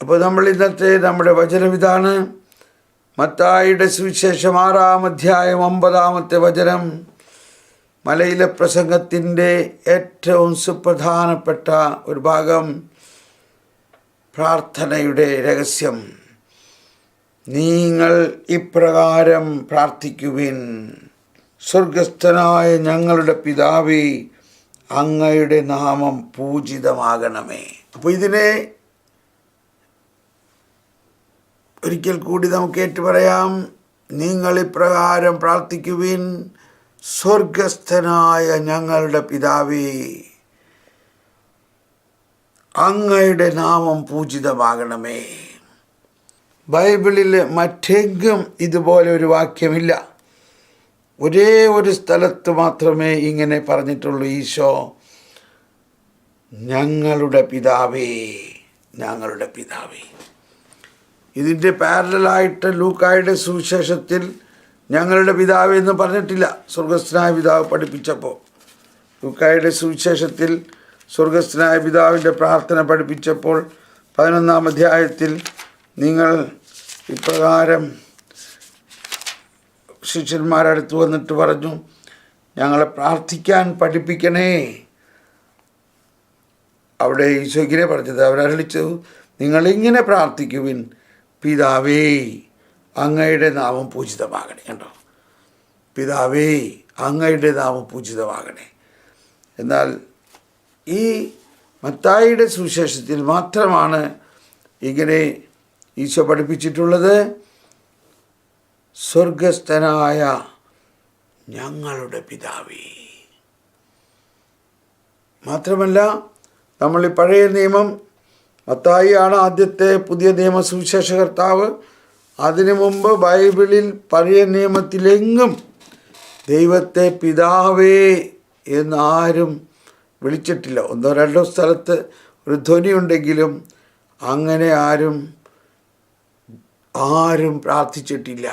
അപ്പോൾ നമ്മൾ ഇന്നത്തെ നമ്മുടെ വചനം ഇതാണ്. മത്തായിയുടെ സുവിശേഷം 6-ാം അധ്യായം 9-ാമത്തെ വചനം. മലയിലെ പ്രസംഗത്തിൻ്റെ ഏറ്റവും സുപ്രധാനപ്പെട്ട ഒരു ഭാഗം, പ്രാർത്ഥനയുടെ രഹസ്യം. നിങ്ങൾ ഇപ്രകാരം പ്രാർത്ഥിക്കുവിൻ: സ്വർഗസ്ഥനായ ഞങ്ങളുടെ പിതാവേ, അങ്ങയുടെ നാമം പൂജിതമാകണമേ. അപ്പോൾ ഇതിനെ ഒരിക്കൽ കൂടി നമുക്ക് ഏറ്റു പറയാം. നിങ്ങൾ ഇപ്രകാരം പ്രാർത്ഥിക്കുവിൻ: സ്വർഗസ്ഥനായ ഞങ്ങളുടെ പിതാവേ, അങ്ങയുടെ നാമം പൂജിതമാകണമേ. ബൈബിളിൽ മറ്റെങ്കും ഇതുപോലെ ഒരു വാക്യമില്ല. ഒരേ ഒരു സ്ഥലത്ത് മാത്രമേ ഇങ്ങനെ പറഞ്ഞിട്ടുള്ളൂ. ഈശോ ഞങ്ങളുടെ പിതാവേ, ഞങ്ങളുടെ പിതാവേ. ഇതിൻ്റെ പാരലായിട്ട് ലൂക്കായുടെ സുവിശേഷത്തിൽ ഞങ്ങളുടെ പിതാവ് എന്ന് പറഞ്ഞിട്ടില്ല. സ്വർഗസ്ഥനായ പിതാവ് പഠിപ്പിച്ചപ്പോൾ ലൂക്കായുടെ സുവിശേഷത്തിൽ സ്വർഗസ്ഥനായ പിതാവിൻ്റെ പ്രാർത്ഥന പഠിപ്പിച്ചപ്പോൾ 11-ാം അധ്യായത്തിൽ നിങ്ങൾ ഇപ്രകാരം ശിഷ്യന്മാരടുത്ത് വന്നിട്ട് പറഞ്ഞു, ഞങ്ങളെ പ്രാർത്ഥിക്കാൻ പഠിപ്പിക്കണേ. അവിടെ ഈശോ ഇങ്ങനെ പറഞ്ഞത്, അവരളിച്ചത്, നിങ്ങളിങ്ങനെ പ്രാർത്ഥിക്കുവിൻ: പിതാവേ, അങ്ങയുടെ നാമം പൂജിതമാകണേ. കണ്ടോ, പിതാവേ, അങ്ങയുടെ നാമം പൂജിതമാകണേ. എന്നാൽ ഈ മത്തായിയുടെ സുവിശേഷത്തിൽ മാത്രമാണ് ഇങ്ങനെ ഈശോ പഠിപ്പിച്ചിട്ടുള്ളത്: സ്വർഗസ്ഥനായ ഞങ്ങളുടെ പിതാവേ. മാത്രമല്ല, നമ്മൾ ഈ പഴയ നിയമം, മത്തായിയാണ് ആദ്യത്തെ പുതിയ നിയമ സുവിശേഷകർത്താവ്. അതിനു മുമ്പ് ബൈബിളിൽ പഴയ നിയമത്തിലെങ്ങും ദൈവത്തെ പിതാവേ എന്നാരും വിളിച്ചിട്ടില്ല. 1-2 സ്ഥലത്ത് ഒരു ധ്വനിയുണ്ടെങ്കിലും അങ്ങനെ ആരും പ്രാർത്ഥിച്ചിട്ടില്ല.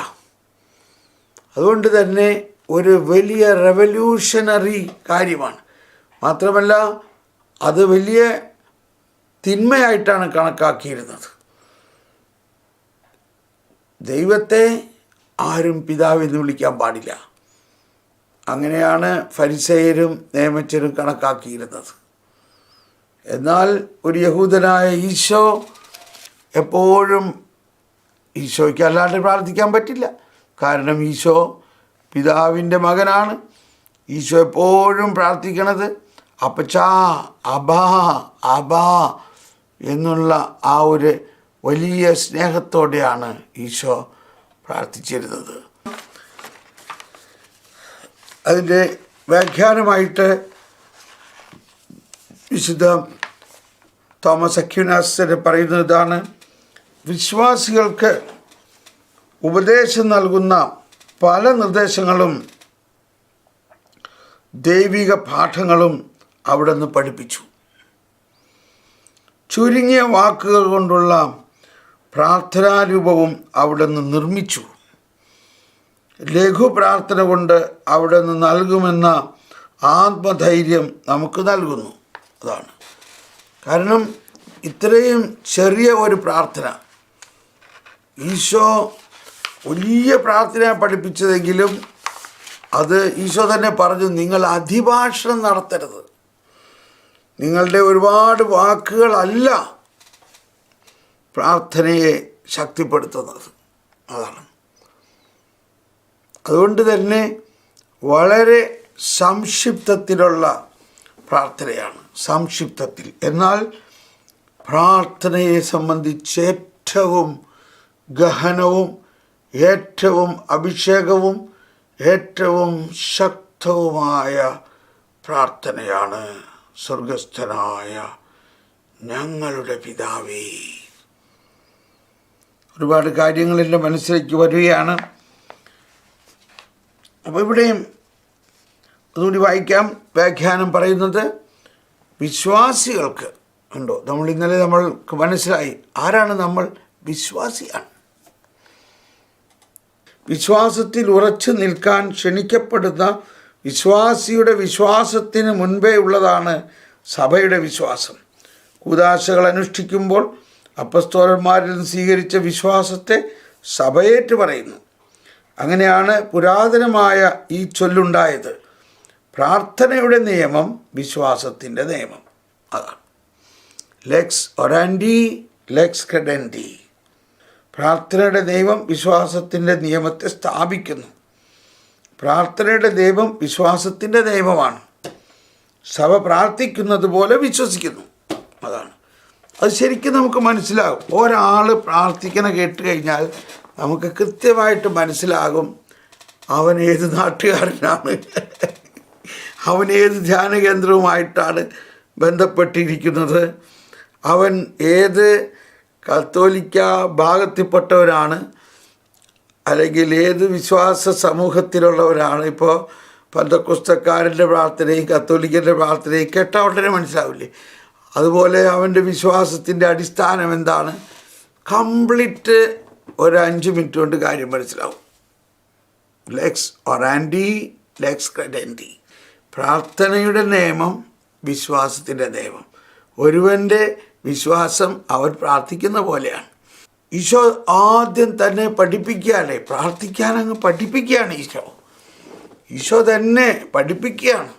അതുകൊണ്ട് തന്നെ ഒരു വലിയ റെവല്യൂഷണറി കാര്യമാണ്. മാത്രമല്ല, അത് വലിയ തിന്മയായിട്ടാണ് കണക്കാക്കിയിരുന്നത്. ദൈവത്തെ ആരും പിതാവെന്ന് വിളിക്കാൻ പാടില്ല. അങ്ങനെയാണ് ഫരിസേയരും നിയമജ്ഞരും കണക്കാക്കിയിരുന്നത്. എന്നാൽ ഒരു യഹൂദനായ ഈശോ എപ്പോഴും, ഈശോയ്ക്ക് അല്ലാണ്ട് പ്രാർത്ഥിക്കാൻ പറ്റില്ല. കാരണം ഈശോ പിതാവിൻ്റെ മകനാണ്. ഈശോ എപ്പോഴും പ്രാർത്ഥിക്കണത് അപ്പച്ചാ, അബാ, അബാ എന്നുള്ള ആ ഒരു വലിയ സ്നേഹത്തോടെയാണ് ഈശോ പ്രാർത്ഥിച്ചിരുന്നത്. അതിൻ്റെ വ്യാഖ്യാനമായിട്ട് വിശുദ്ധ തോമസ് അക്വിനാസ് പറയുന്നതാണ്: വിശ്വാസികൾക്ക് ഉപദേശം നൽകുന്ന പല നിർദ്ദേശങ്ങളും ദൈവിക പാഠങ്ങളും അവിടെ നിന്ന് പഠിപ്പിച്ചു. ചുരുങ്ങിയ വാക്കുകൾ കൊണ്ടുള്ള പ്രാർത്ഥനാരൂപവും അവിടെ നിന്ന് നിർമ്മിച്ചു. ലഘു പ്രാർത്ഥന കൊണ്ട് അവിടെ നിന്ന് നൽകുമെന്ന ആത്മധൈര്യം നമുക്ക് നൽകുന്നു. അതാണ് കാരണം. ഇത്രയും ചെറിയ ഒരു പ്രാർത്ഥന ഈശോ വലിയ പ്രാർത്ഥന പഠിപ്പിച്ചതെങ്കിലും അത് ഈശോ തന്നെ പറഞ്ഞു, നിങ്ങൾ അതിഭാഷണം നടത്തരുത്. നിങ്ങളുടെ ഒരുപാട് വാക്കുകളല്ല പ്രാർത്ഥനയെ ശക്തിപ്പെടുത്തുന്നത്. അതാണ്. അതുകൊണ്ട് തന്നെ വളരെ സംക്ഷിപ്തത്തിലുള്ള പ്രാർത്ഥനയാണ്. സംക്ഷിപ്തത്തിൽ. എന്നാൽ പ്രാർത്ഥനയെ സംബന്ധിച്ച് ഏറ്റവും ഗഹനവും ഏറ്റവും അഭിഷേകവും ഏറ്റവും ശക്തവുമായ പ്രാർത്ഥനയാണ് സ്വർഗസ്ഥനായ ഞങ്ങളുടെ പിതാവേ. ഒരുപാട് കാര്യങ്ങൾ എൻ്റെ മനസ്സിലേക്ക് വരികയാണ്. അപ്പോൾ ഇവിടെയും അതുകൂടി വായിക്കാം. വ്യാഖ്യാനം പറയുന്നത് വിശ്വാസികൾക്ക് ഉണ്ടോ. ഇന്നലെ നമ്മൾക്ക് മനസ്സിലായി ആരാണ് നമ്മൾ. വിശ്വാസിയാണ്. വിശ്വാസത്തിൽ ഉറച്ചു നിൽക്കാൻ ക്ഷണിക്കപ്പെടുന്ന വിശ്വാസിയുടെ വിശ്വാസത്തിന് മുൻപേ ഉള്ളതാണ് സഭയുടെ വിശ്വാസം. കൂദാശകൾ അനുഷ്ഠിക്കുമ്പോൾ അപ്പസ്തോലന്മാരിൽ നിന്ന് സ്വീകരിച്ച വിശ്വാസത്തെ സഭയേറ്റ് പറയുന്നു. അങ്ങനെയാണ് പുരാതനമായ ഈ ചൊല്ലുണ്ടായത്. പ്രാർത്ഥനയുടെ നിയമം വിശ്വാസത്തിൻ്റെ നിയമം. അതാണ് ലെക്സ് ഒറാൻഡി ലെക്സ് ക്രെഡൻഡി. പ്രാർത്ഥനയുടെ നിയമം വിശ്വാസത്തിൻ്റെ നിയമത്തെ സ്ഥാപിക്കുന്നു. പ്രാർത്ഥനയുടെ നിയമം വിശ്വാസത്തിൻ്റെ നിയമമാണ്. സഭ പ്രാർത്ഥിക്കുന്നത് പോലെ വിശ്വസിക്കുന്നു. അതാണ്. അത് ശരിക്കും നമുക്ക് മനസ്സിലാകും. ഒരാൾ പ്രാർത്ഥിക്കണ കേട്ട് കഴിഞ്ഞാൽ നമുക്ക് കൃത്യമായിട്ട് മനസ്സിലാകും അവൻ ഏത് നാട്ടുകാരനാണ്, അവൻ ഏത് ധ്യാന കേന്ദ്രവുമായിട്ടാണ് ബന്ധപ്പെട്ടിരിക്കുന്നത്, അവൻ ഏത് കത്തോലിക്ക ഭാഗത്തിൽപ്പെട്ടവരാണ്, അല്ലെങ്കിൽ ഏത് വിശ്വാസ സമൂഹത്തിലുള്ളവരാണ്. ഇപ്പോൾ പെന്തക്കോസ്തക്കാരൻ്റെ പ്രാർത്ഥനയും കത്തോലിക്കൻ്റെ പ്രാർത്ഥനയും കേട്ടാൽ ഉടനെ മനസ്സിലാവില്ലേ? അതുപോലെ അവൻ്റെ വിശ്വാസത്തിൻ്റെ അടിസ്ഥാനം എന്താണ്, കംപ്ലീറ്റ് ഒരു 5 മിനിറ്റ് കൊണ്ട് കാര്യം മനസ്സിലാവും. Lex orandi lex credendi. പ്രാർത്ഥനയുടെ നിയമം വിശ്വാസത്തിൻ്റെ നിയമം. ഒരുവൻ്റെ വിശ്വാസം അവൻ പ്രാർത്ഥിക്കുന്ന പോലെയാണ്. ഈശോ ആദ്യം തന്നെ പഠിപ്പിക്കുകയല്ലേ, പ്രാർത്ഥിക്കാൻ അങ്ങ് പഠിപ്പിക്കുകയാണ്. ഈശോ തന്നെ പഠിപ്പിക്കുകയാണ്.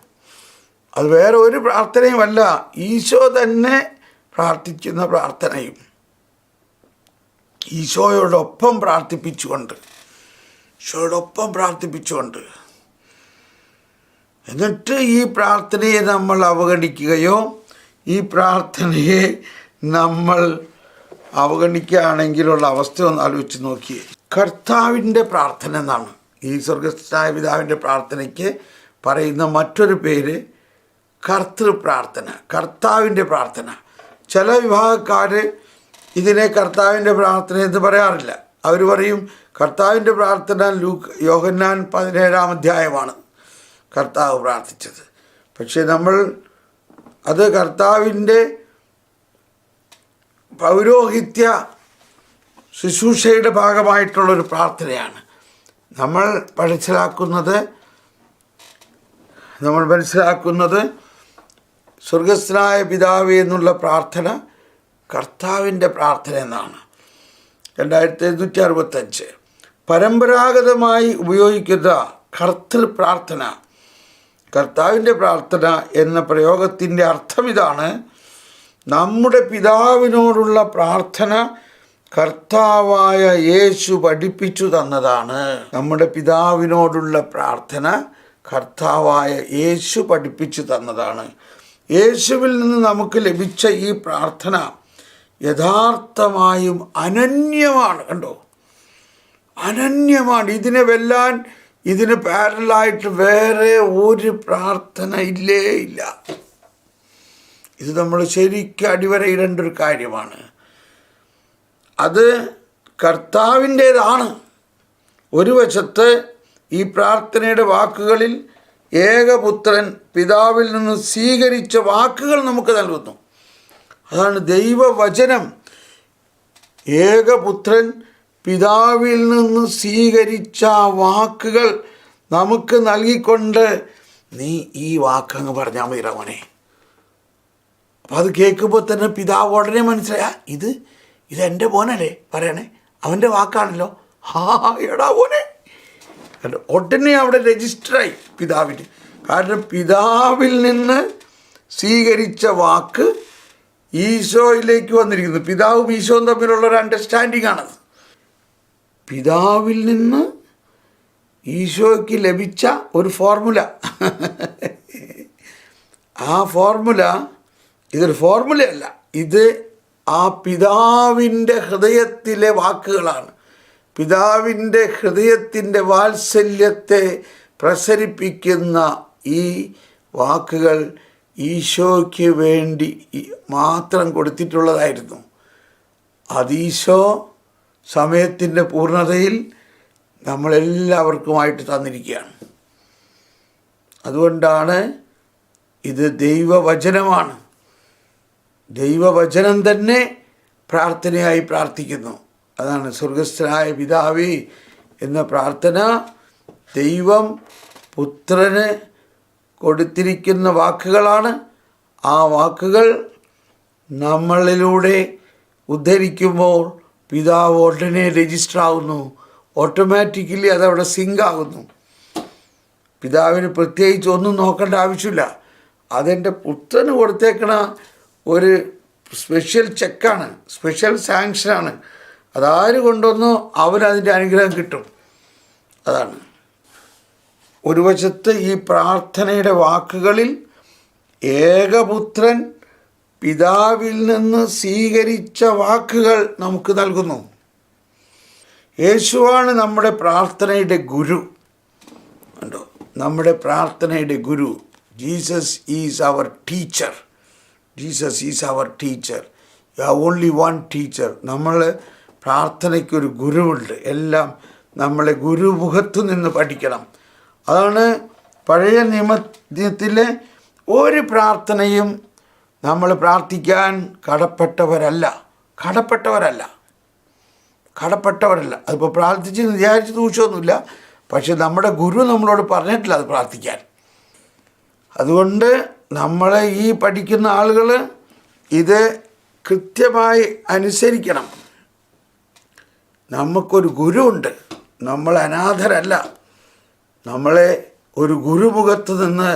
അത് വേറെ ഒരു പ്രാർത്ഥനയുമല്ല, ഈശോ തന്നെ പ്രാർത്ഥിക്കുന്ന പ്രാർത്ഥനയും ഈശോയോടൊപ്പം പ്രാർത്ഥിപ്പിച്ചുകൊണ്ട് എന്നിട്ട് ഈ പ്രാർത്ഥനയെ നമ്മൾ അവഗണിക്കുകയോ ഈ പ്രാർത്ഥനയെ നമ്മൾ അവഗണിക്കുകയാണെങ്കിലുള്ള അവസ്ഥ ഒന്ന് ആലോചിച്ച് നോക്കിയേ. കർത്താവിൻ്റെ പ്രാർത്ഥന എന്നാണ് ഈ സ്വർഗസ്ഥനായ പിതാവിൻ്റെ പ്രാർത്ഥനയ്ക്ക് പറയുന്ന മറ്റൊരു പേര് കർത്തൃപ്രാർത്ഥന, കർത്താവിൻ്റെ പ്രാർത്ഥന. ചില വിഭാഗക്കാർ ഇതിനെ കർത്താവിൻ്റെ പ്രാർത്ഥന എന്ന് പറയാറില്ല. അവർ പറയും കർത്താവിൻ്റെ പ്രാർത്ഥന യോഹന്നാൻ 17-ാം അധ്യായമാണ് കർത്താവ് പ്രാർത്ഥിച്ചത്. പക്ഷേ നമ്മൾ അത് കർത്താവിൻ്റെ പൗരോഹിത്യ ശുശ്രൂഷയുടെ ഭാഗമായിട്ടുള്ളൊരു പ്രാർത്ഥനയാണ്. നമ്മൾ മനസ്സിലാക്കുന്നത് സ്വർഗസ്ഥനായ പിതാവേ എന്നുള്ള പ്രാർത്ഥന കർത്താവിൻ്റെ പ്രാർത്ഥന എന്നാണ്. 2765 പരമ്പരാഗതമായി ഉപയോഗിക്കുന്ന കർത്തൃപ്രാർത്ഥന, കർത്താവിൻ്റെ പ്രാർത്ഥന എന്ന പ്രയോഗത്തിൻ്റെ അർത്ഥം ഇതാണ്: നമ്മുടെ പിതാവിനോടുള്ള പ്രാർത്ഥന കർത്താവായ യേശു പഠിപ്പിച്ചു തന്നതാണ്. നമ്മുടെ പിതാവിനോടുള്ള പ്രാർത്ഥന കർത്താവായ യേശു പഠിപ്പിച്ചു തന്നതാണ്. യേശുവിൽ നിന്ന് നമുക്ക് ലഭിച്ച ഈ പ്രാർത്ഥന യഥാർത്ഥമായും അനന്യമാണ്. കണ്ടോ, അനന്യമാണ്. ഇതിനെ വെല്ലാൻ, ഇതിന് പാരലായിട്ട് വേറെ ഒരു പ്രാർത്ഥന ഇല്ല. ഇത് നമ്മൾ ശരിക്കും അടിവരയിടേണ്ട ഒരു കാര്യമാണ്. അത് കർത്താവിൻ്റേതാണ്. ഒരു വശത്ത് ഈ പ്രാർത്ഥനയുടെ വാക്കുകളിൽ ഏകപുത്രൻ പിതാവിൽ നിന്ന് സ്വീകരിച്ച വാക്കുകൾ നമുക്ക് നൽകുന്നു. അതാണ് ദൈവവചനം. ഏകപുത്രൻ പിതാവിൽ നിന്ന് സ്വീകരിച്ച വാക്കുകൾ നമുക്ക് നൽകിക്കൊണ്ട്, നീ ഈ വാക്കങ്ങ് പറഞ്ഞാൽ മതി മോനെ. അപ്പം അത് കേൾക്കുമ്പോൾ തന്നെ പിതാവ് ഉടനെ മനസ്സിലായ ഇതെൻ്റെ മോനല്ലേ പറയണേ, അവൻ്റെ വാക്കാണല്ലോ, എടാ മോനെ. ഉടനെ അവിടെ രജിസ്റ്ററായി പിതാവിന്. കാരണം പിതാവിൽ നിന്ന് സ്വീകരിച്ച വാക്ക് ഈശോയിലേക്ക് വന്നിരിക്കുന്നു. പിതാവും ഈശോയും തമ്മിലുള്ള ഒരു അണ്ടർസ്റ്റാൻഡിങ് ആണത്. പിതാവിൽ നിന്ന് ഈശോയ്ക്ക് ലഭിച്ച ഒരു ഫോർമുല. ആ ഫോർമുല ഇതൊരു ഫോർമുലയല്ല, ഇത് ആ പിതാവിൻ്റെ ഹൃദയത്തിലെ വാക്കുകളാണ്. പിതാവിൻ്റെ ഹൃദയത്തിൻ്റെ വാത്സല്യത്തെ പ്രസരിപ്പിക്കുന്ന ഈ വാക്കുകൾ ഈശോയ്ക്ക് വേണ്ടി മാത്രം കൊടുത്തിട്ടുള്ളതായിരുന്നു. അത് ഈശോ സമയത്തിൻ്റെ പൂർണ്ണതയിൽ നമ്മളെല്ലാവർക്കുമായിട്ട് തന്നിരിക്കുകയാണ്. അതുകൊണ്ടാണ് ഇത് ദൈവവചനമാണ്. ദൈവവചനം തന്നെ പ്രാർത്ഥനയായി പ്രാർത്ഥിക്കുന്നു. അതാണ് സ്വർഗസ്ഥനായ പിതാവേ എന്ന പ്രാർത്ഥന ദൈവം പുത്രന് കൊടുത്തിരിക്കുന്ന വാക്കുകളാണ്. ആ വാക്കുകൾ നമ്മളിലൂടെ ഉദ്ധരിക്കുമ്പോൾ പിതാവ് ഉടനെ രജിസ്റ്റർ ആകുന്നു, ഓട്ടോമാറ്റിക്കലി അതവിടെ സിങ്ക് ആകുന്നു. പിതാവിന് പ്രത്യേകിച്ച് ഒന്നും നോക്കേണ്ട ആവശ്യമില്ല. അതെൻ്റെ പുത്രന് കൊടുത്തേക്കണ ഒരു സ്പെഷ്യൽ ചെക്കാണ്, സ്പെഷ്യൽ സാങ്ഷനാണ്. അതാര് കൊണ്ടുവന്നോ അവനതിൻ്റെ അനുഗ്രഹം കിട്ടും. അതാണ് ഒരു വശത്ത് ഈ പ്രാർത്ഥനയുടെ വാക്കുകളിൽ ഏകപുത്രൻ പിതാവിൽ നിന്ന് സ്വീകരിച്ച വാക്കുകൾ നമുക്ക് നൽകുന്നു. യേശുവാണ് നമ്മുടെ പ്രാർത്ഥനയുടെ ഗുരു. കണ്ടോ, നമ്മുടെ പ്രാർത്ഥനയുടെ ഗുരു. Jesus is our teacher. Jesus is our teacher. You have only one teacher. നമ്മൾ പ്രാർത്ഥനയ്ക്കൊരു ഗുരുവുണ്ട്. എല്ലാം നമ്മളെ ഗുരുമുഖത്തു നിന്ന് പഠിക്കണം. അതാണ് പഴയ നിയമത്തിലെ ഒരു പ്രാർത്ഥനയും നമ്മൾ പ്രാർത്ഥിക്കാൻ കടപ്പെട്ടവരല്ല. അതിപ്പോൾ പ്രാർത്ഥിച്ച് വിചാരിച്ച് ദൂഷ്യമൊന്നുമില്ല. പക്ഷെ നമ്മുടെ ഗുരു നമ്മളോട് പറഞ്ഞിട്ടില്ല അത് പ്രാർത്ഥിക്കാൻ. അതുകൊണ്ട് നമ്മളെ ഈ പഠിക്കുന്ന ആളുകൾ ഇത് കൃത്യമായി അനുസരിക്കണം. നമുക്കൊരു ഗുരുവുണ്ട്. നമ്മൾ അനാഥരല്ല. നമ്മളെ ഒരു ഗുരുമുഖത്ത് നിന്ന്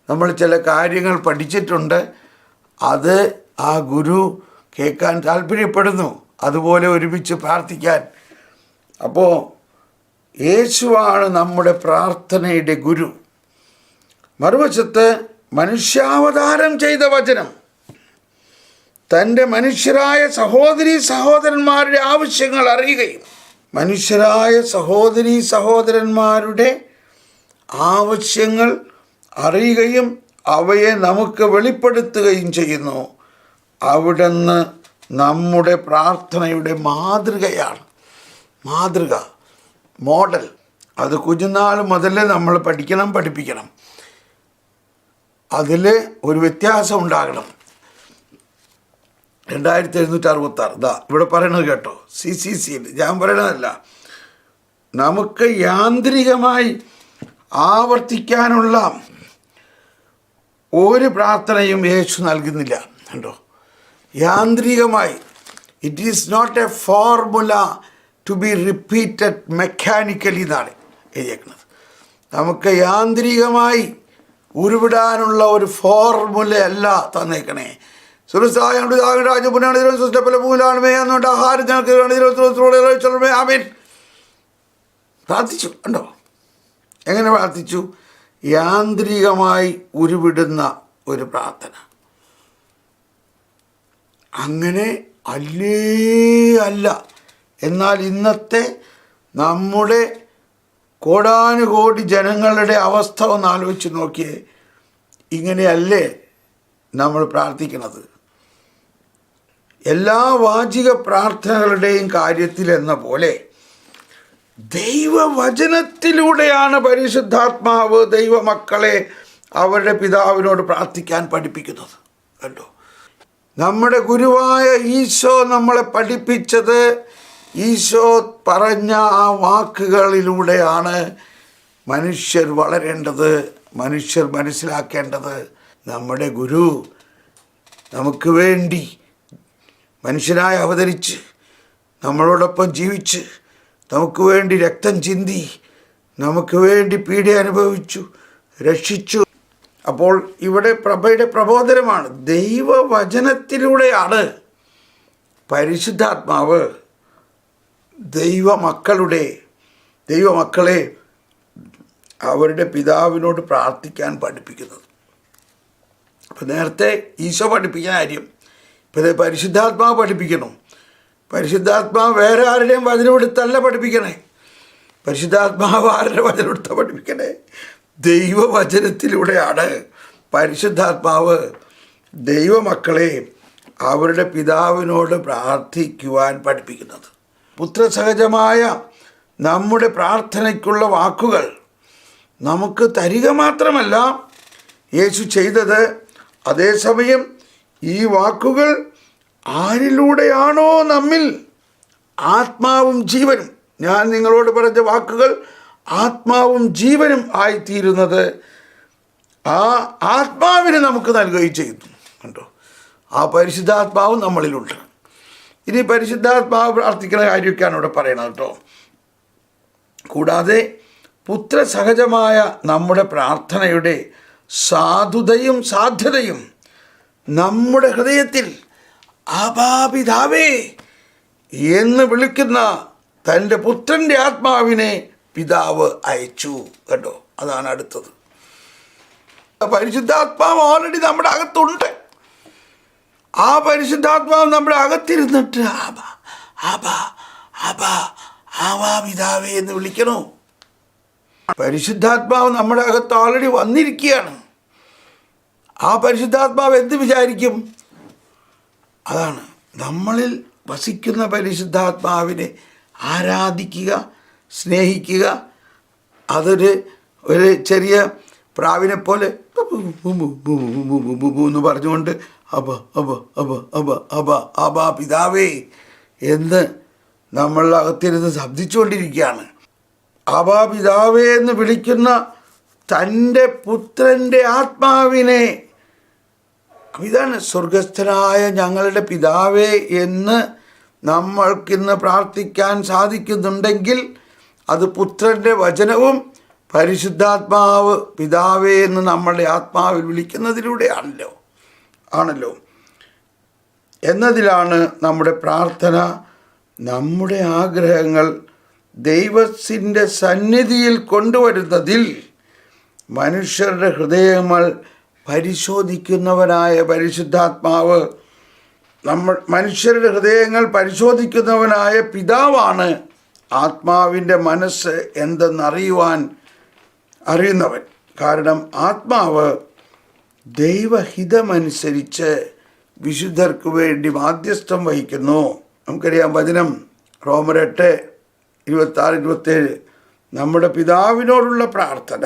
നമ്മൾ ചില കാര്യങ്ങൾ പഠിച്ചിട്ടുണ്ട്. അത് ആ ഗുരു കേൾക്കാൻ താല്പര്യപ്പെടുന്നു. അതുപോലെ ഒരുമിച്ച് പ്രാർത്ഥിക്കാൻ. അപ്പോൾ യേശുവാണ് നമ്മുടെ പ്രാർത്ഥനയുടെ ഗുരു. മറുവശത്ത് മനുഷ്യാവതാരം ചെയ്ത വചനം തൻ്റെ മനുഷ്യരായ സഹോദരീ സഹോദരന്മാരുടെ ആവശ്യങ്ങൾ അറിയുകയും മനുഷ്യരായ സഹോദരീ സഹോദരന്മാരുടെ ആവശ്യങ്ങൾ അറിയുകയും അവയെ നമുക്ക് വെളിപ്പെടുത്തുകയും ചെയ്യുന്നു. അവിടുന്ന് നമ്മുടെ പ്രാർത്ഥനയുടെ മാതൃകയാണ്. മോഡൽ. അത് കുഞ്ഞുനാൾ മുതൽ നമ്മൾ പഠിപ്പിക്കണം. അതിൽ ഒരു വ്യത്യാസം ഉണ്ടാകണം. 2766 ഇതാ ഇവിടെ പറയണത് കേട്ടോ. CCC ഞാൻ പറയണതല്ല. നമുക്ക് യാന്ത്രികമായി ആവർത്തിക്കാനുള്ള ഒരു പ്രാർത്ഥനയും യേശു നൽകുന്നില്ല. കണ്ടോ, യാന്ത്രികമായി. It is not a formula to be repeated mechanically എന്നാണ് എഴുതിയേക്കുന്നത്. നമുക്ക് യാന്ത്രികമായി ഉരുവിടാനുള്ള ഒരു ഫോർമുലയല്ല തന്നേക്കണേ. പ്രാർത്ഥിച്ചു. കണ്ടോ എങ്ങനെ പ്രാർത്ഥിച്ചു? യാന്ത്രികമായി ഉരുവിടുന്ന ഒരു പ്രാർത്ഥന. അങ്ങനെ അല്ല. എന്നാൽ ഇന്നത്തെ നമ്മുടെ കോടാനുകോടി ജനങ്ങളുടെ അവസ്ഥ ഒന്ന് ആലോചിച്ച് നോക്കിയേ. ഇങ്ങനെയല്ലേ നമ്മൾ പ്രാർത്ഥിക്കുന്നത്? എല്ലാ വാചിക പ്രാർത്ഥനകളുടെയും കാര്യത്തിൽ എന്ന പോലെ ദൈവവചനത്തിലൂടെയാണ് പരിശുദ്ധാത്മാവ് ദൈവമക്കളെ അവരുടെ പിതാവിനോട് പ്രാർത്ഥിക്കാൻ പഠിപ്പിക്കുന്നത്. കണ്ടോ, നമ്മുടെ ഗുരുവായ ഈശോ നമ്മളെ പഠിപ്പിച്ചത്, ഈശോ പറഞ്ഞ ആ വാക്കുകളിലൂടെയാണ് മനുഷ്യർ വളരേണ്ടത്, മനുഷ്യർ മനസ്സിലാക്കേണ്ടത്. നമ്മുടെ ഗുരു നമുക്ക് വേണ്ടി മനുഷ്യനായി അവതരിച്ച് നമ്മളോടൊപ്പം ജീവിച്ച് നമുക്ക് വേണ്ടി രക്തം ചിന്തി നമുക്ക് വേണ്ടി പീഡ അനുഭവിച്ചു, രക്ഷിച്ചു. അപ്പോൾ ഇവിടെ പ്രഭയുടെ പ്രബോധനമാണ്. ദൈവവചനത്തിലൂടെയാണ് പരിശുദ്ധാത്മാവ് ദൈവമക്കളെ അവരുടെ പിതാവിനോട് പ്രാർത്ഥിക്കാൻ പഠിപ്പിക്കുന്നത്. അപ്പോൾ നേരത്തെ ഈശോ പഠിപ്പിക്കുന്ന കാര്യം ഇപ്പോൾ പരിശുദ്ധാത്മാവ് പഠിപ്പിക്കണം. പരിശുദ്ധാത്മാവ് വേറെ ആരുടെയും വചനമെടുത്തല്ല പഠിപ്പിക്കണേ. പരിശുദ്ധാത്മാവ് ആരുടെ വചനമെടുത്ത പഠിപ്പിക്കണേ? ദൈവവചനത്തിലൂടെയാണ് പരിശുദ്ധാത്മാവ് ദൈവമക്കളെ അവരുടെ പിതാവിനോട് പ്രാർത്ഥിക്കുവാൻ പഠിപ്പിക്കുന്നത്. പുത്രസഹജമായ നമ്മുടെ പ്രാർത്ഥനയ്ക്കുള്ള വാക്കുകൾ നമുക്ക് തരിക മാത്രമല്ല യേശു ചെയ്തത്, അതേസമയം ഈ വാക്കുകൾ ആരിലൂടെയാണോ നമ്മിൽ ആത്മാവും ജീവനും, ഞാൻ നിങ്ങളോട് പറഞ്ഞ വാക്കുകൾ ആത്മാവും ജീവനും ആയിത്തീരുന്നത്, ആ ആത്മാവിനെ നമുക്ക് നൽകുകയും ചെയ്യുന്നു. കണ്ടോ, ആ പരിശുദ്ധാത്മാവ് നമ്മളിലുണ്ട്. ഇനി പരിശുദ്ധാത്മാവ് പ്രാർത്ഥിക്കുന്ന കാര്യമൊക്കെയാണ് ഇവിടെ പറയുന്നത് കേട്ടോ. കൂടാതെ പുത്രസഹജമായ നമ്മുടെ പ്രാർത്ഥനയുടെ സാധുതയും സാധ്യതയും നമ്മുടെ ഹൃദയത്തിൽ ആബാ പിതാവേ എന്ന് വിളിക്കുന്ന തൻ്റെ പുത്രൻ്റെ ആത്മാവിനെ പിതാവ് അയച്ചു. കേട്ടോ, അതാണ് അടുത്തത്. പരിശുദ്ധാത്മാവ് ഓൾറെഡി നമ്മുടെ അകത്തുണ്ട്. ആ പരിശുദ്ധാത്മാവ് നമ്മുടെ അകത്തിരുന്നിട്ട് ആബാ ആബാ ആബാ ആബാ പിതാവേ എന്ന് വിളിക്കണോ? പരിശുദ്ധാത്മാവ് നമ്മുടെ അകത്ത് ഓൾറെഡി വന്നിരിക്കുകയാണ്. ആ പരിശുദ്ധാത്മാവ് എന്ത് വിചാരിക്കും? അതാണ് നമ്മളിൽ വസിക്കുന്ന പരിശുദ്ധാത്മാവിനെ ആരാധിക്കുക, സ്നേഹിക്കുക. അതൊരു ചെറിയ പ്രാവിനെ പോലെ എന്ന് പറഞ്ഞുകൊണ്ട് അബ അബ അബ അബ അബ അബ പിതാവേ എന്ന് നമ്മളുടെ അകത്തിരുന്ന് ശബ്ദിച്ചുകൊണ്ടിരിക്കുകയാണ്. അബാ പിതാവേ എന്ന് വിളിക്കുന്ന തൻ്റെ പുത്രൻ്റെ ആത്മാവിനെ, ഇതാണ് സ്വർഗസ്ഥനായ ഞങ്ങളുടെ പിതാവേ എന്ന് നമ്മൾക്കിന്ന് പ്രാർത്ഥിക്കാൻ സാധിക്കുന്നുണ്ടെങ്കിൽ അത് പുത്രൻ്റെ വചനവും പരിശുദ്ധാത്മാവ് പിതാവേ എന്ന് നമ്മളുടെ ആത്മാവിൽ വിളിക്കുന്നതിലൂടെയാണല്ലോ എന്നതിലാണ് നമ്മുടെ പ്രാർത്ഥന. നമ്മുടെ ആഗ്രഹങ്ങൾ ദൈവത്തിൻ്റെ സന്നിധിയിൽ കൊണ്ടുവരുന്നതിൽ മനുഷ്യരുടെ ഹൃദയങ്ങൾ പരിശോധിക്കുന്നവനായ പരിശുദ്ധാത്മാവ്, മനുഷ്യരുടെ ഹൃദയങ്ങൾ പരിശോധിക്കുന്നവനായ പിതാവാണ് ആത്മാവിൻ്റെ മനസ്സ് അറിയുന്നവൻ. കാരണം ആത്മാവ് ദൈവഹിതമനുസരിച്ച് വിശുദ്ധർക്ക് വേണ്ടി മാധ്യസ്ഥം വഹിക്കുന്നു. നമുക്കറിയാം വചനം റോമർ 8:26-27. നമ്മുടെ പിതാവിനോടുള്ള പ്രാർത്ഥന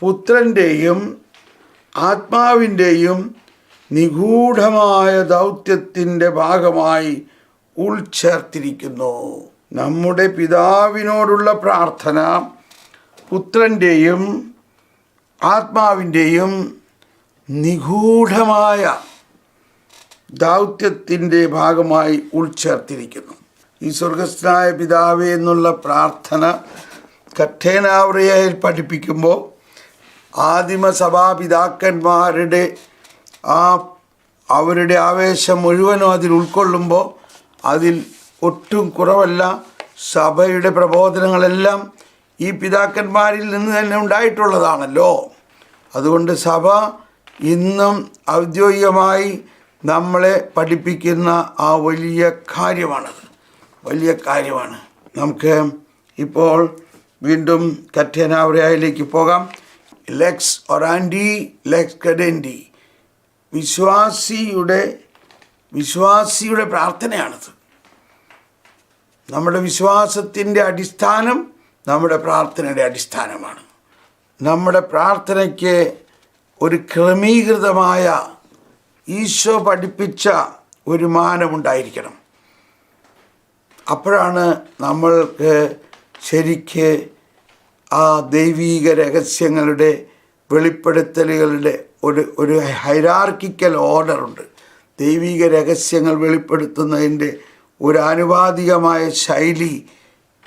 പുത്രൻ്റെയും ആത്മാവിൻ്റെയും നിഗൂഢമായ ദൗത്യത്തിൻ്റെ ഭാഗമായി ഉൾച്ചേർത്തിരിക്കുന്നു. നമ്മുടെ പിതാവിനോടുള്ള പ്രാർത്ഥന പുത്രൻ്റെയും ആത്മാവിൻ്റെയും നിഗൂഢമായ ദൗത്യത്തിൻ്റെ ഭാഗമായി ഉൾച്ചേർത്തിരിക്കുന്നു. ഈ സ്വർഗസ്ഥനായ പിതാവേ എന്നുള്ള പ്രാർത്ഥന കഠേനാവ്രയയിൽ പഠിപ്പിക്കുമ്പോൾ ആദിമസഭാപിതാക്കന്മാരുടെ അവരുടെ ആവേശം മുഴുവനും അതിൽ ഉൾക്കൊള്ളുമ്പോൾ അതിൽ ഒട്ടും കുറവല്ല. സഭയുടെ പ്രബോധനങ്ങളെല്ലാം ഈ പിതാക്കന്മാരിൽ നിന്ന് തന്നെ ഉണ്ടായിട്ടുള്ളതാണല്ലോ. അതുകൊണ്ട് സഭ ഇന്നും ഔദ്യോഗികമായി നമ്മളെ പഠിപ്പിക്കുന്ന ആ വലിയ കാര്യമാണ്. നമുക്ക് ഇപ്പോൾ വീണ്ടും കഠേനാവ്രയയിലേക്ക് പോകാം. ലെക്സ് ഒറാൻഡി ലെക്സ് ക്രെഡൻഡി, വിശ്വാസിയുടെ പ്രാർത്ഥനയാണിത്. നമ്മുടെ വിശ്വാസത്തിൻ്റെ അടിസ്ഥാനം നമ്മുടെ പ്രാർത്ഥനയുടെ അടിസ്ഥാനമാണ്. നമ്മുടെ പ്രാർത്ഥനയ്ക്ക് ഒരു ക്രമീകൃതമായ ഈശോ പഠിപ്പിച്ച ഒരു മാനമുണ്ടായിരിക്കണം. അപ്പോഴാണ് നമ്മൾക്ക് ശരിക്ക് ആ ദൈവീക രഹസ്യങ്ങളുടെ വെളിപ്പെടുത്തലുകളുടെ ഒരു ഹൈറാർക്കിക്കൽ ഓർഡറുണ്ട്. ദൈവീക രഹസ്യങ്ങൾ വെളിപ്പെടുത്തുന്നതിൻ്റെ ഒരു ആനുപാതികമായ ശൈലി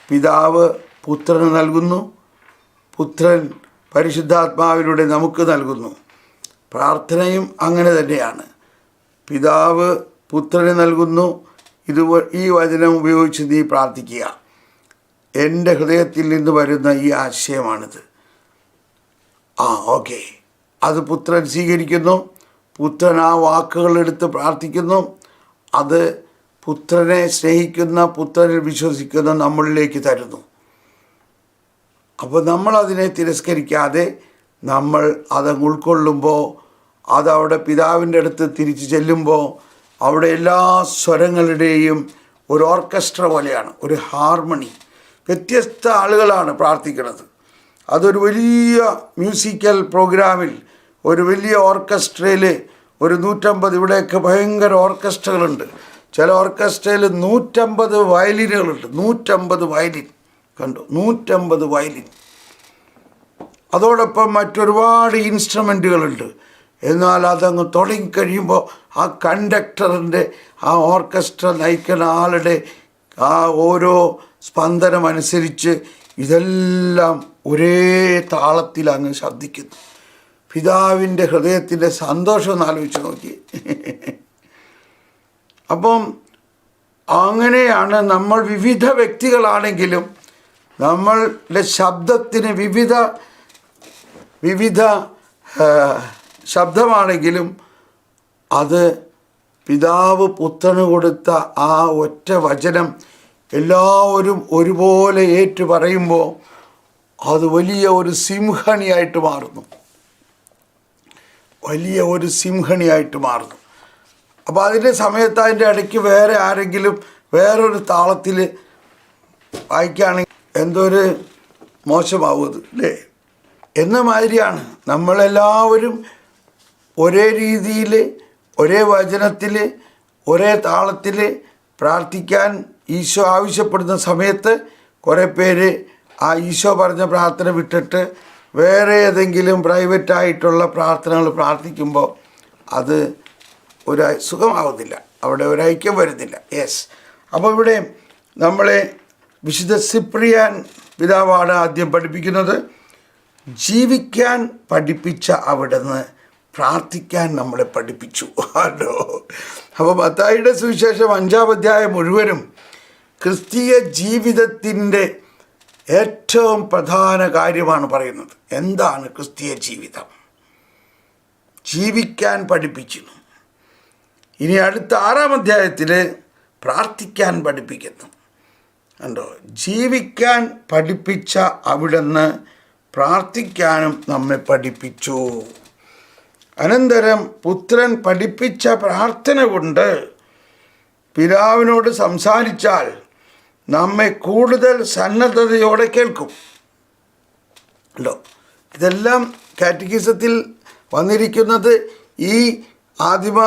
പിതാവ് പുത്രന് നൽകുന്നു, പുത്രൻ പരിശുദ്ധാത്മാവിലൂടെ നമുക്ക് നൽകുന്നു. പ്രാർത്ഥനയും അങ്ങനെ തന്നെയാണ്. പിതാവ് പുത്രന് നൽകുന്നു, ഈ വചനം ഉപയോഗിച്ച് നീ പ്രാർത്ഥിക്കുക. എൻ്റെ ഹൃദയത്തിൽ നിന്ന് വരുന്ന ഈ ആശയമാണിത്. ഓക്കെ, അത് പുത്രൻ സ്വീകരിക്കുന്നു. പുത്രൻ ആ വാക്കുകളെടുത്ത് പ്രാർത്ഥിക്കുന്നു. അത് പുത്രനെ സ്നേഹിക്കുന്ന, പുത്രനിൽ വിശ്വസിക്കുന്ന നമ്മളിലേക്ക് തരുന്നു. അപ്പോൾ നമ്മളതിനെ തിരസ്കരിക്കാതെ നമ്മൾ അതങ്ങ് ഉൾക്കൊള്ളുമ്പോൾ, അതവിടെ പിതാവിൻ്റെ അടുത്ത് തിരിച്ച് ചെല്ലുമ്പോൾ അവിടെ എല്ലാ സ്വരങ്ങളുടെയും ഒരു ഓർക്കസ്ട്ര പോലെയാണ്, ഒരു ഹാർമണി. വ്യത്യസ്ത ആളുകളാണ് പ്രാർത്ഥിക്കുന്നത്. അതൊരു വലിയ മ്യൂസിക്കൽ പ്രോഗ്രാമിൽ, ഒരു വലിയ ഓർക്കസ്ട്രയിൽ ഒരു 150, ഇവിടെയൊക്കെ ഭയങ്കര ഓർക്കസ്ട്രകളുണ്ട്. ചില ഓർക്കസ്ട്രയിൽ 150 വയലിനുകളുണ്ട്. 150 വയലിൻ കണ്ടു, 150 വയലിൻ. അതോടൊപ്പം മറ്റൊരുപാട് ഇൻസ്ട്രുമെൻറ്റുകളുണ്ട്. എന്നാൽ അതങ്ങ് തുടങ്ങിക്കഴിയുമ്പോൾ ആ കണ്ടക്ടറിൻ്റെ, ആ ഓർക്കസ്ട്ര നയിക്കുന്ന ആളുടെ ആ ഓരോ സ്പന്ദനം അനുസരിച്ച് ഇതെല്ലാം ഒരേ താളത്തിൽ അങ്ങ് ശബ്ദിക്കുന്നു. പിതാവിൻ്റെ ഹൃദയത്തിൻ്റെ സന്തോഷം ഒന്ന് ആലോചിച്ച് നോക്കി. അപ്പം അങ്ങനെയാണ് നമ്മൾ വിവിധ വ്യക്തികളാണെങ്കിലും നമ്മളുടെ ശബ്ദത്തിന് വിവിധ ശബ്ദമാണെങ്കിലും അത് പിതാവ് പുത്രന് കൊടുത്ത ആ ഒറ്റ വചനം എല്ലാവരും ഒരുപോലെ ഏറ്റു പറയുമ്പോൾ അത് വലിയ ഒരു സിംഹണിയായിട്ട് മാറുന്നു. അപ്പോൾ അതിൻ്റെ സമയത്ത് അതിൻ്റെ ഇടയ്ക്ക് വേറെ ആരെങ്കിലും വേറൊരു താളത്തിൽ വായിക്കുകയാണെങ്കിൽ എന്തൊരു മോശമാവുന്നത് അല്ലേ? എന്ന മാതിരിയാണ് നമ്മളെല്ലാവരും ഒരേ രീതിയിൽ, ഒരേ വചനത്തിൽ, ഒരേ താളത്തിൽ പ്രാർത്ഥിക്കാൻ ഈശോ ആവശ്യപ്പെടുന്ന സമയത്ത് കുറേ പേര് ആ ഈശോ പറഞ്ഞ പ്രാർത്ഥന വിട്ടിട്ട് വേറെ ഏതെങ്കിലും പ്രൈവറ്റായിട്ടുള്ള പ്രാർത്ഥനകൾ പ്രാർത്ഥിക്കുമ്പോൾ അത് ഒരു സുഖമാവുന്നില്ല, അവിടെ ഒരു ഐക്യം വരുന്നില്ല. യെസ്. അപ്പോൾ ഇവിടെ നമ്മളെ വിശുദ്ധ സിപ്രിയാൻ പിതാവാണ് ആദ്യം പഠിപ്പിക്കുന്നത്. ജീവിക്കാൻ പഠിപ്പിച്ച അവിടുന്ന് പ്രാർത്ഥിക്കാൻ നമ്മളെ പഠിപ്പിച്ചു. ആണോ? അപ്പോൾ മത്തായിയുടെ സുവിശേഷം 5-ാം അധ്യായം മുഴുവനും ക്രിസ്തീയ ജീവിതത്തിൻ്റെ ഏറ്റവും പ്രധാന കാര്യമാണ് പറയുന്നത്. എന്താണ് ക്രിസ്തീയ ജീവിതം? ജീവിക്കാൻ പഠിപ്പിക്കുന്നു. ഇനി അടുത്ത 6-ാം അധ്യായത്തിൽ പ്രാർത്ഥിക്കാൻ പഠിപ്പിക്കുന്നു. കണ്ടോ? ജീവിക്കാൻ പഠിപ്പിച്ച അവിടുന്ന് പ്രാർത്ഥിക്കാനും നമ്മെ പഠിപ്പിച്ചു. അനന്തരം പുത്രൻ പഠിപ്പിച്ച പ്രാർത്ഥന കൊണ്ട് പിതാവിനോട് സംസാരിച്ചാൽ നമ്മെ കൂടുതൽ സന്നദ്ധതയോടെ കേൾക്കും. അല്ലോ, ഇതെല്ലാം കാറ്റഗിസത്തിൽ വന്നിരിക്കുന്നത് ഈ ആദിമ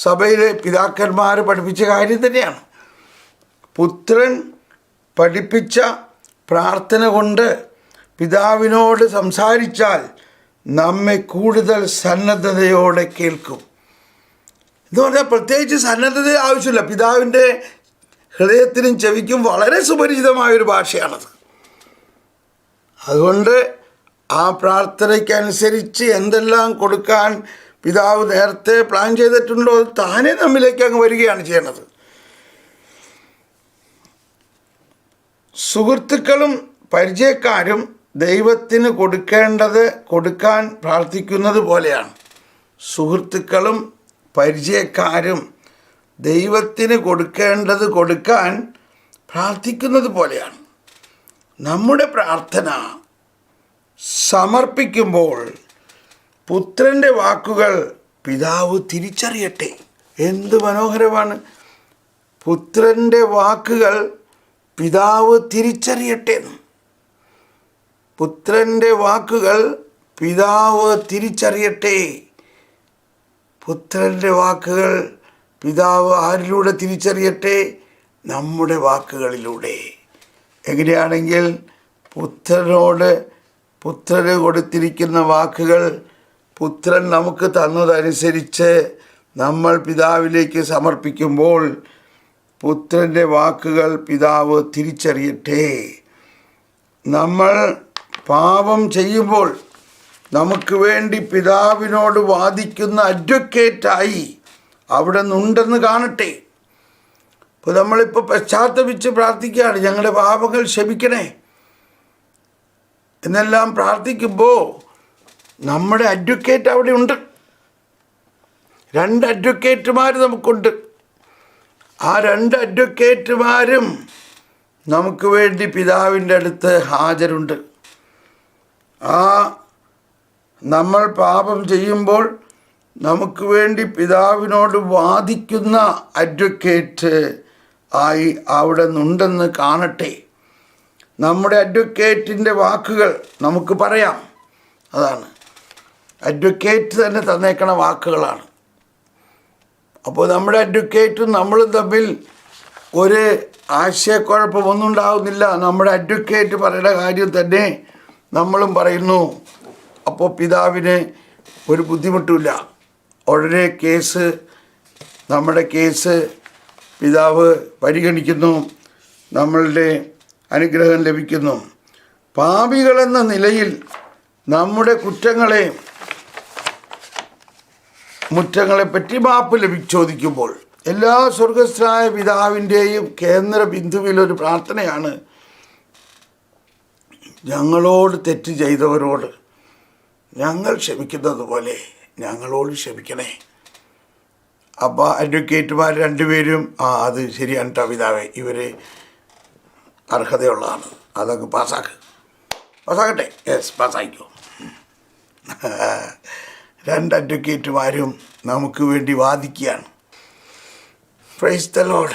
സഭയിലെ പിതാക്കന്മാർ പഠിപ്പിച്ച കാര്യം തന്നെയാണ്. പുത്രൻ പഠിപ്പിച്ച പ്രാർത്ഥന കൊണ്ട് പിതാവിനോട് സംസാരിച്ചാൽ നമ്മെ കൂടുതൽ സന്നദ്ധതയോടെ കേൾക്കും. എന്ന് പറഞ്ഞാൽ പ്രത്യേകിച്ച് സന്നദ്ധത ആവശ്യമില്ല. പിതാവിൻ്റെ ഹൃദയത്തിനും ചെവിക്കും വളരെ സുപരിചിതമായൊരു ഭാഷയാണത്. അതുകൊണ്ട് ആ പ്രാർത്ഥനയ്ക്കനുസരിച്ച് എന്തെല്ലാം കൊടുക്കാൻ പിതാവ് നേരത്തെ പ്ലാൻ ചെയ്തിട്ടുണ്ടോ അത് താനേ നമ്മിലേക്ക് അങ്ങ് വരികയാണ് ചെയ്യണത്. സുഹൃത്തുക്കളും പരിചയക്കാരും ദൈവത്തിന് കൊടുക്കേണ്ടത് കൊടുക്കാൻ പ്രാർത്ഥിക്കുന്നത് പോലെയാണ്. സുഹൃത്തുക്കളും പരിചയക്കാരും ദൈവത്തിന് കൊടുക്കേണ്ടത് കൊടുക്കാൻ പ്രാർത്ഥിക്കുന്നത് പോലെയാണ്. നമ്മുടെ പ്രാർത്ഥന സമർപ്പിക്കുമ്പോൾ പുത്രൻ്റെ വാക്കുകൾ പിതാവ് തിരിച്ചറിയട്ടെ. എന്ത് മനോഹരമാണ്! പുത്രൻ്റെ വാക്കുകൾ പിതാവ് തിരിച്ചറിയട്ടെ. പുത്രൻ്റെ വാക്കുകൾ പിതാവ് തിരിച്ചറിയട്ടെ. പുത്രൻ്റെ വാക്കുകൾ പിതാവ് ആരിലൂടെ തിരിച്ചറിയട്ടെ? നമ്മുടെ വാക്കുകളിലൂടെ. എങ്ങനെയാണെങ്കിൽ പുത്രന് കൊടുത്തിരിക്കുന്ന വാക്കുകൾ പുത്രൻ നമുക്ക് തന്നതനുസരിച്ച് നമ്മൾ പിതാവിലേക്ക് സമർപ്പിക്കുമ്പോൾ പുത്രൻ്റെ വാക്കുകൾ പിതാവ് തിരിച്ചറിയട്ടെ. നമ്മൾ പാപം ചെയ്യുമ്പോൾ നമുക്ക് വേണ്ടി പിതാവിനോട് വാദിക്കുന്ന അഡ്വക്കേറ്റായി അവിടെ നിന്നുണ്ടെന്ന് കാണട്ടെ. ഇപ്പോൾ നമ്മളിപ്പോൾ പശ്ചാത്തപിച്ച് പ്രാർത്ഥിക്കുകയാണ്, ഞങ്ങളുടെ പാപങ്ങൾ ക്ഷമിക്കണേ എന്നെല്ലാം പ്രാർത്ഥിക്കുമ്പോൾ നമ്മുടെ അഡ്വക്കേറ്റ് അവിടെ ഉണ്ട്. 2 അഡ്വക്കേറ്റുമാർ നമുക്കുണ്ട്. ആ 2 അഡ്വക്കേറ്റുമാരും നമുക്ക് വേണ്ടി പിതാവിൻ്റെ അടുത്ത് ഹാജരുണ്ട്. നമ്മൾ പാപം ചെയ്യുമ്പോൾ നമുക്ക് വേണ്ടി പിതാവിനോട് വാദിക്കുന്ന അഡ്വക്കേറ്റ് ആയി അവിടെ നിന്നുണ്ടെന്ന് കാണട്ടെ. നമ്മുടെ അഡ്വക്കേറ്റിൻ്റെ വാക്കുകൾ നമുക്ക് പറയാം. അതാണ് അഡ്വക്കേറ്റ് തന്നെ തന്നേക്കണ വാക്കുകളാണ്. അപ്പോൾ നമ്മുടെ അഡ്വക്കേറ്റും നമ്മളും തമ്മിൽ ഒരു ആശയക്കുഴപ്പമൊന്നും ഉണ്ടാകുന്നില്ല. നമ്മുടെ അഡ്വക്കേറ്റ് പറയുന്ന കാര്യം തന്നെ നമ്മളും പറയുന്നു. അപ്പോൾ പിതാവിന് ഒരു ബുദ്ധിമുട്ടുമില്ല. ഉടനെ നമ്മുടെ കേസ് പിതാവ് പരിഗണിക്കുന്നു, നമ്മളുടെ അനുഗ്രഹം ലഭിക്കുന്നു. പാപികളെന്ന നിലയിൽ നമ്മുടെ മുറ്റങ്ങളെപ്പറ്റി മാപ്പ് ചോദിക്കുമ്പോൾ എല്ലാ സ്വർഗസ്ഥനായ പിതാവിൻ്റെയും കേന്ദ്ര ബിന്ദുവിലൊരു പ്രാർത്ഥനയാണ്, ഞങ്ങളോട് തെറ്റ് ചെയ്തവരോട് ഞങ്ങൾ ക്ഷമിക്കുന്നത് പോലെ ഞങ്ങളോട് ക്ഷമിക്കണേ. അപ്പോൾ അഡ്വക്കേറ്റുമാർ രണ്ടുപേരും അത് ശരിയാണ് കേട്ടോ പിതാവേ, ഇവർ അർഹതയുള്ളതാണ്, അതൊക്കെ പാസ്സാക്കട്ടെ. യെസ്, പാസ്സായിക്കോ. രണ്ട് അഡ്വക്കേറ്റുമാരും നമുക്ക് വേണ്ടി വാദിക്കുകയാണ്. Praise the Lord.